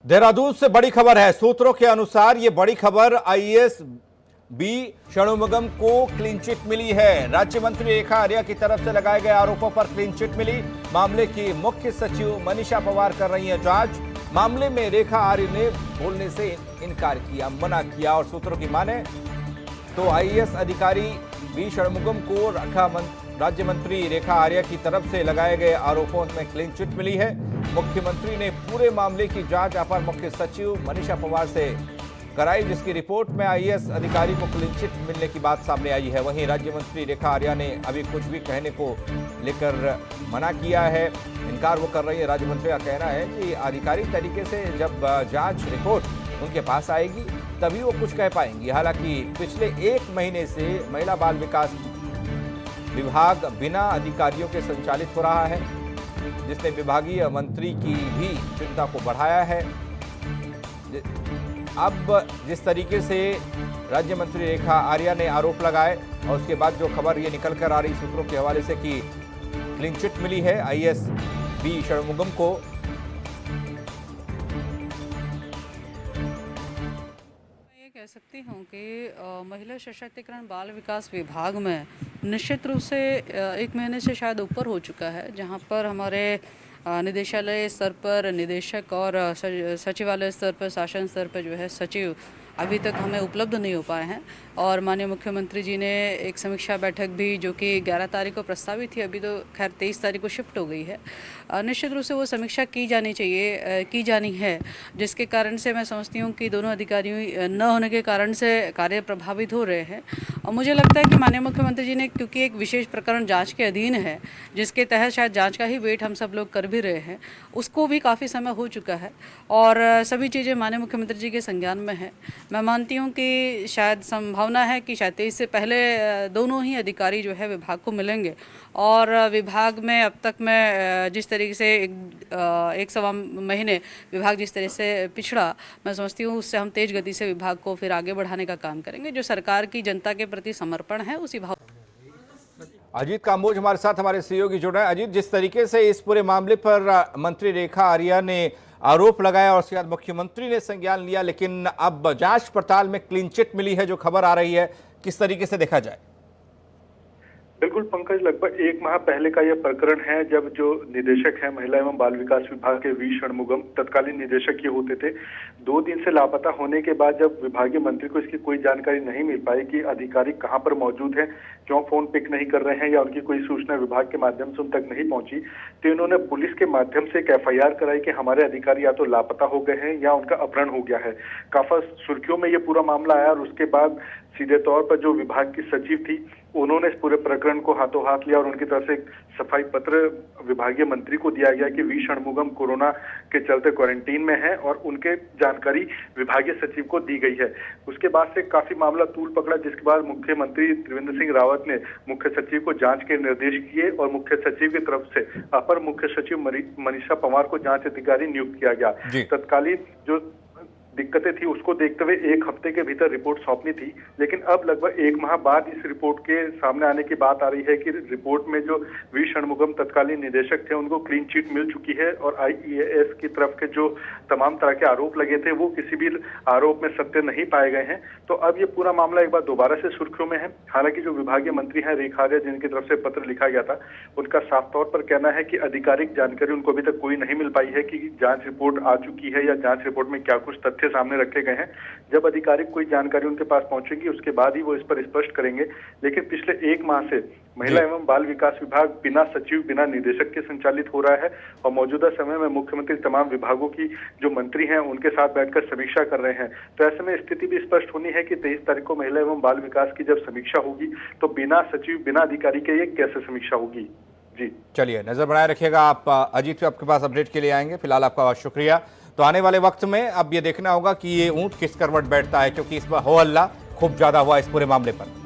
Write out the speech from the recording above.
देहरादून से बड़ी खबर है। सूत्रों के अनुसार ये बड़ी खबर आईएएस बी षणमुगम को क्लीन चिट मिली है। राज्य मंत्री रेखा आर्या की तरफ से लगाए गए आरोपों पर क्लीन चिट मिली। मामले की मुख्य सचिव मनीषा पवार कर रही हैं जांच। मामले में रेखा आर्या ने बोलने से इनकार किया, मना किया और सूत्रों की माने तो आईएएस अधिकारी बी षणमुगम को राज्य मंत्री रेखा आर्या की तरफ से लगाए गए आरोपों में क्लीन चिट मिली है। मुख्यमंत्री ने पूरे मामले की जांच अपर मुख्य सचिव मनीषा पवार से कराई, जिसकी रिपोर्ट में आईएएस अधिकारी को क्लीन चिट मिलने की बात सामने आई है। वहीं राज्य मंत्री रेखा आर्या ने अभी कुछ भी कहने को लेकर मना किया है, इनकार वो कर रही है। राज्य मंत्री का कहना है कि आधिकारिक तरीके से जब जांच रिपोर्ट उनके पास आएगी तभी वो कुछ कह पाएंगी। हालांकि पिछले 1 महीने से महिला बाल विकास विभाग बिना अधिकारियों के संचालित हो रहा है, जिसने विभागीय मंत्री की भी चिंता को बढ़ाया है। अब जिस तरीके से राज्य मंत्री रेखा आर्या ने आरोप लगाए और उसके बाद जो खबर ये निकल कर आ रही सूत्रों के हवाले से कि क्लीन चिट मिली है आईएएस बी षणमुगम को, कह सकती हूँ कि महिला सशक्तिकरण बाल विकास विभाग में निश्चित रूप से 1 महीने से शायद ऊपर हो चुका है, जहाँ पर हमारे निदेशालय स्तर पर निदेशक और सचिवालय स्तर पर शासन स्तर पर जो है सचिव अभी तक हमें उपलब्ध नहीं हो पाए हैं। और माननीय मुख्यमंत्री जी ने एक समीक्षा बैठक भी जो कि 11 तारीख को प्रस्तावित थी, अभी तो खैर 23 तारीख को शिफ्ट हो गई है। निश्चित रूप से वो समीक्षा की जानी है, जिसके कारण से मैं समझती हूँ कि दोनों अधिकारियों न होने के कारण से कार्य प्रभावित हो रहे हैं। और मुझे लगता है कि माननीय मुख्यमंत्री जी ने, क्योंकि एक विशेष प्रकरण जाँच के अधीन है, जिसके तहत शायद जाँच का ही वेट हम सब लोग कर भी रहे हैं, उसको भी काफ़ी समय हो चुका है और सभी चीज़ें माननीय मुख्यमंत्री जी के संज्ञान में है। मैं मानती हूँ कि शायद संभावना है कि शायद 23 से पहले दोनों ही अधिकारी जो है विभाग को मिलेंगे और विभाग में अब तक मैं जिस तरीके से 1 सवा महीने विभाग जिस तरह से पिछड़ा, मैं समझती हूँ उससे हम तेज गति से विभाग को फिर आगे बढ़ाने का काम करेंगे। जो सरकार की जनता के प्रति समर्पण है उसी भाव। अजीत काम्बोज हमारे साथ हमारे सहयोगी जुड़ रहे हैं। अजीत, जिस तरीके से इस पूरे मामले पर मंत्री रेखा आर्या ने आरोप लगाया और उसके बाद मुख्यमंत्री ने संज्ञान लिया, लेकिन अब जांच पड़ताल में क्लीन चिट मिली है जो खबर आ रही है, किस तरीके से देखा जाए? बिल्कुल पंकज, लगभग 1 माह पहले का यह प्रकरण है जब जो निदेशक है महिला एवं बाल विकास विभाग के वी षणमुगम तत्कालीन निदेशक ये होते थे। 2 दिन से लापता होने के बाद जब विभागीय मंत्री को इसकी कोई जानकारी नहीं मिल पाई कि अधिकारी कहां पर मौजूद है, क्यों फोन पिक नहीं कर रहे हैं या उनकी कोई सूचना विभाग के माध्यम से उन तक नहीं पहुंची, तो इन्होंने पुलिस के माध्यम से एक FIR कराई कि हमारे अधिकारी या तो लापता हो गए हैं या उनका अपहरण हो गया है। काफी सुर्खियों में ये पूरा मामला आया और उसके बाद सीधे तौर पर जो विभाग की सचिव थी उन्होंने इस पूरे प्रकरण को हाथों हाथ लिया और उनकी तरफ से एक सफाई पत्र विभागीय मंत्री को दिया गया कि वी षणमुगम कोरोना के चलते क्वारंटीन में है और उनके जानकारी विभागीय सचिव को दी गई है। उसके बाद से काफी मामला तूल पकड़ा, जिसके बाद मुख्यमंत्री त्रिवेंद्र सिंह रावत ने मुख्य सचिव को जांच के निर्देश किए और मुख्य सचिव की तरफ से अपर मुख्य सचिव मनीषा पवार को जांच अधिकारी नियुक्त किया गया। तत्कालीन जो दिक्कतें थी उसको देखते हुए 1 हफ्ते के भीतर रिपोर्ट सौंपनी थी, लेकिन अब लगभग 1 माह बाद इस रिपोर्ट के सामने आने की बात आ रही है कि रिपोर्ट में जो वी षणमुगम तत्कालीन निदेशक थे उनको क्लीन चिट मिल चुकी है और आईएएस की तरफ के जो तमाम तरह के आरोप लगे थे वो किसी भी आरोप में सत्य नहीं पाए गए हैं। तो अब ये पूरा मामला एक बार दोबारा से सुर्खियों में है। हालांकि जो विभागीय मंत्री हैं रेखा आर्या, जिनकी तरफ से पत्र लिखा गया था, उनका साफ तौर पर कहना है कि आधिकारिक जानकारी उनको अभी तक कोई नहीं मिल पाई है कि जांच रिपोर्ट आ चुकी है या जांच रिपोर्ट में क्या कुछ तथ्य सामने रखे गए हैं। जब आधिकारिक कोई जानकारी उनके पास पहुंचेगी उसके बाद ही वो इस पर स्पष्ट करेंगे। लेकिन पिछले 1 माह से महिला एवं बाल विकास विभाग बिना सचिव बिना निदेशक के संचालित हो रहा है और मौजूदा समय में मुख्यमंत्री तमाम विभागों की जो मंत्री हैं उनके साथ बैठकर समीक्षा कर रहे हैं। तो ऐसे में स्थिति भी स्पष्ट होनी है कि 23 तारीख को महिला एवं बाल विकास की जब समीक्षा होगी तो बिना सचिव बिना अधिकारी के ये कैसे समीक्षा होगी। जी चलिए, नजर बनाए रखिएगा। आप अजीत, आपके पास अपडेट के लिए आएंगे। फिलहाल आपका बहुत शुक्रिया। तो आने वाले वक्त में अब ये देखना होगा कि ये ऊंट किस करवट बैठता है, क्योंकि इस पर हो हल्ला खूब ज्यादा हुआ इस पूरे मामले पर।